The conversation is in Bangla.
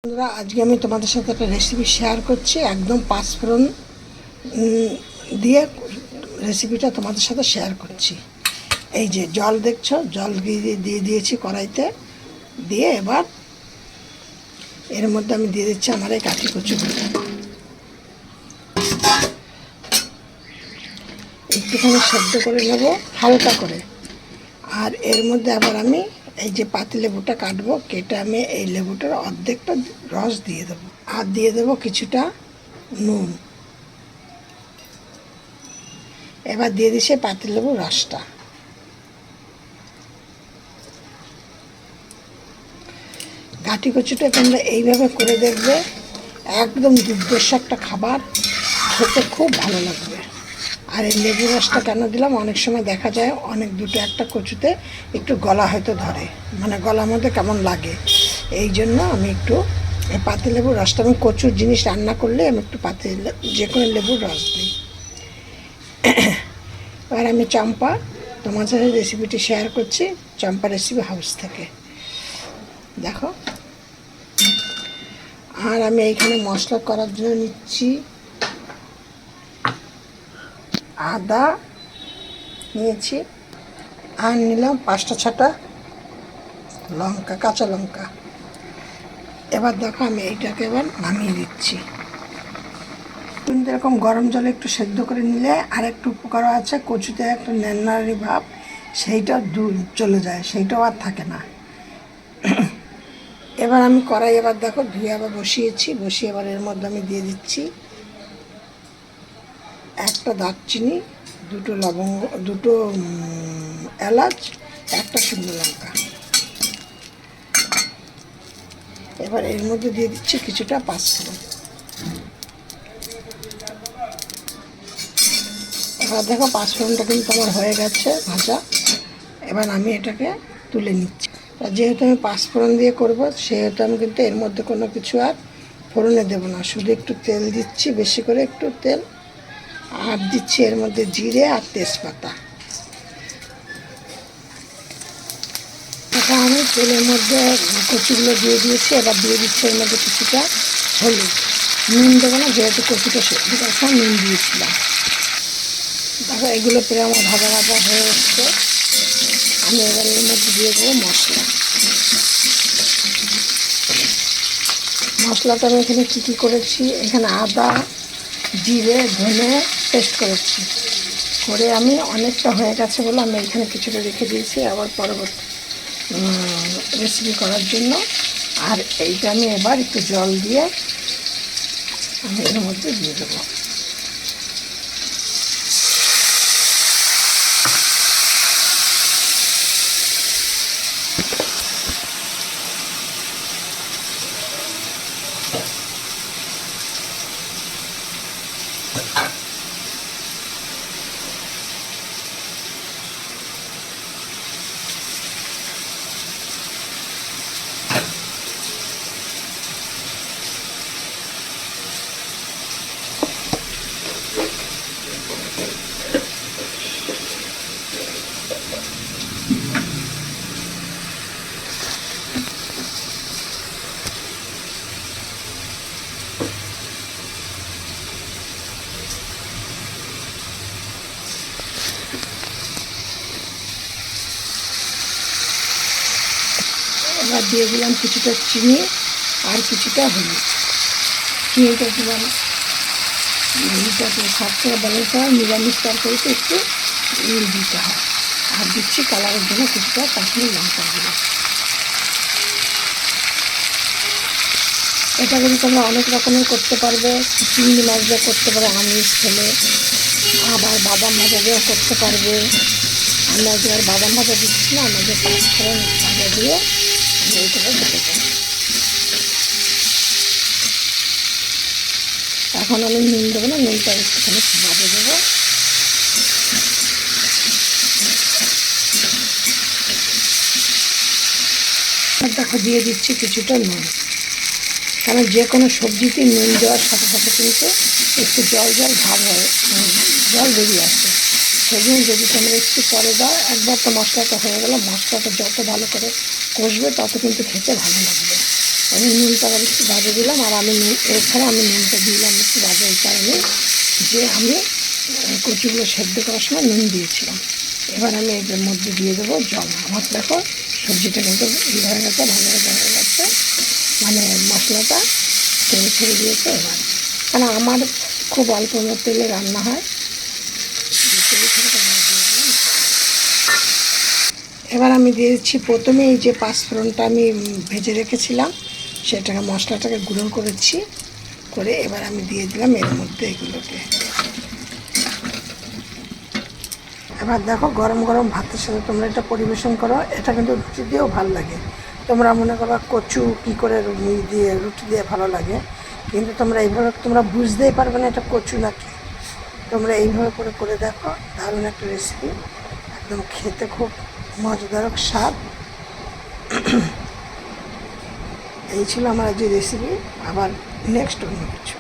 বন্ধুরা, আজকে আমি তোমাদের সাথে একটা রেসিপি শেয়ার করছি। একদম পাঁচফোড়ন দিয়ে রেসিপিটা তোমাদের সাথে শেয়ার করছি। এই যে জল দেখছো, জল দিয়ে দিয়েছি কড়াইতে, দিয়ে এবার এর মধ্যে আমি দিয়ে দিচ্ছি আমার এই কাঠি কচুগুলো। একটুখানি সেদ্ধ করে নেব হালকা করে। আর এর মধ্যে আবার আমি এই যে পাতি লেবুটা কাটবো, কেটে আমি এই লেবুটার অর্ধেকটা রস দিয়ে দেবো। আর দিয়ে দেবো কিছুটা নুন। এবার দিয়ে দিচ্ছি পাতি লেবুর রসটা। ঘাটি কচুটা তোমরা এইভাবে করে দেখবে, একদম দুর্ধর্ষ একটা খাবার, খেতে খুব ভালো লাগবে। আর এই লেবু রসটা কেন দিলাম, অনেক সময় দেখা যায় অনেক দুটো একটা কচুতে একটু গলা হয়তো ধরে, মানে গলার মধ্যে কেমন লাগে, এই জন্য আমি একটু এই পাতি লেবুর রসটা, আমি কচুর জিনিস রান্না করলে আমি একটু যে কোনো লেবুর রস দিই। এবার আমি চম্পা তোমার সাথে রেসিপিটি শেয়ার করছি, চম্পা রেসিপি হাউস থেকে। দেখো, আর আমি এইখানে মশলা করার জন্য নিচ্ছি আদা নিয়েছি, আর নিলাম 5টা-6টা লঙ্কা, কাঁচা লঙ্কা। এবার দেখো আমি এইটাকে এবার নামিয়ে দিচ্ছি। কিন্তু এরকম গরম জলে একটু সেদ্ধ করে নিলে আর একটু উপকারও আছে, কচুতে একটা ন্যাড়ারি ভাব সেইটা দূর চলে যায়, সেইটাও আর থাকে না। এবার আমি কড়াই এবার দেখো ধুয়ে আবার বসিয়েছি, বসিয়ে এবার এর মধ্যে আমি দিয়ে দিচ্ছি একটা দারচিনি, 2টো লবঙ্গ, 2টো এলাচ, একটা শুকনো লঙ্কা। এবার এর মধ্যে দিয়ে দিচ্ছি কিছুটা পাঁচফোড়ন। এবার দেখো পাঁচফোড়নটা কিন্তু আমার হয়ে গেছে ভাজা। এবার আমি এটাকে তুলে নিচ্ছি। যেহেতু আমি পাঁচফোড়ন দিয়ে করব, সেহেতু আমি কিন্তু এর মধ্যে কোনো কিছু আর ফোড়নে দেবো না, শুধু একটু তেল দিচ্ছি, বেশি করে একটু তেল, আর দিচ্ছি এর মধ্যে জিরে আর তেজপাতা। এটা আমি তেলের মধ্যে কচুগুলো দিয়ে দিয়েছি। এবার দিয়ে দিচ্ছি এর মধ্যে কিছুটা হলুদ। নুন দেবো না, যেহেতু কচুটা সেদ্ধ করার নুন দিয়েছিলাম। দেখো এগুলো প্রায় আমার ভাজা ভাজা হয়ে এসছে। আমি এবার এর মধ্যে দিয়ে দেবো মশলা। মশলাটা আমি এখানে কী কী করেছি, এখানে আদা, জিরে, ধনে পেস্ট করেছি, করে আমি অনেকটা হয়ে গেছে বলে আমি এখানে কিছুটা রেখে দিয়েছি আবার পরবর্তী রেসিপি করার জন্য। আর এইটা আমি এবার একটু জল দিয়ে আমি এর মধ্যে দিয়ে দেবো। এবার দিয়ে দিলাম কিছুটা চিনি আর কিছুটা হলুদ। চিনিটা দিলাম, স্বাদ করে বানাতে হয়, নিরামিষ তরকারিতে একটু দিতে হয়। আর দিচ্ছি কালারের জন্য কিছুটা কাশ্মীরি লঙ্কা গুঁড়ো। এটা কিন্তু তোমরা অনেক রকমের করতে পারবে, চিংড়ি মাছ দিয়ে করতে পারবে, আমিষ খেলে, আবার বাদাম ভাজা দিয়েও করতে পারবে। আমি আজকে আর বাদাম ভাজা দিচ্ছি না, আমাদের পাঁচফোড়ন ভাজা দিয়ে আমি এইটাকে ভেজে দেবো। এখন আমি নুন দেবো না, নুনটা একটুখানি বাদে দেবো। আর দেখো দিয়ে দিচ্ছি কিছুটা নুন, কারণ যে কোনো সবজিতে নুন দেওয়ার সাথে সাথে কিন্তু একটু জল জল ভাব হয়, জল বেরিয়ে আসে। সেদিন যদি তোমরা একটু পরে দাও, একবার তো মশলাটা হয়ে গেল, মশলাটা যত ভালো করে কষবে তত কিন্তু খেতে ভালো লাগবে। আমি নুনটা আবার একটু বাজে দিলাম, আর আমি নুন এছাড়া আমি নুনটা দিলাম একটু বাজে এই কারণে যে আমি কচুগুলো সেদ্ধ করার সময় নুন দিয়েছিলাম। এবার আমি এর মধ্যে দিয়ে দেবো জল। আমার দেখো সবজিটা কিন্তু ই হয়ে গেছে, ভালো হয়ে গেছে, মানে মশলাটা তেল ছেড়ে দিয়েছে। এবার কারণ আমার খুব অল্প তেলে রান্না হয়, এবার আমি দিয়েছি প্রথমে এই যে পাঁচফোড়নটা আমি ভেজে রেখেছিলাম, সেটাকে মশলাটাকে গুঁড়ো করেছি করে এবার আমি দিয়ে দিলাম এর মধ্যে এগুলোকে। এবার দেখো গরম গরম ভাতের সাথে তোমরা এটা পরিবেশন করো, এটা কিন্তু রুটি দিয়েও ভালো লাগে। তোমরা মনে করো কচু কী করে রুটি দিয়ে ভালো লাগে, কিন্তু তোমরা এইভাবে তোমরা বুঝতেই পারবে না এটা কচু নাকি। তোমরা এইভাবে করে করে দেখো, দারুণ একটা রেসিপি, একদম খেতে খুব মজাদারক স্বাদ। এই ছিল আমার আজকের রেসিপি, আবার নেক্সট অন্য কিছু।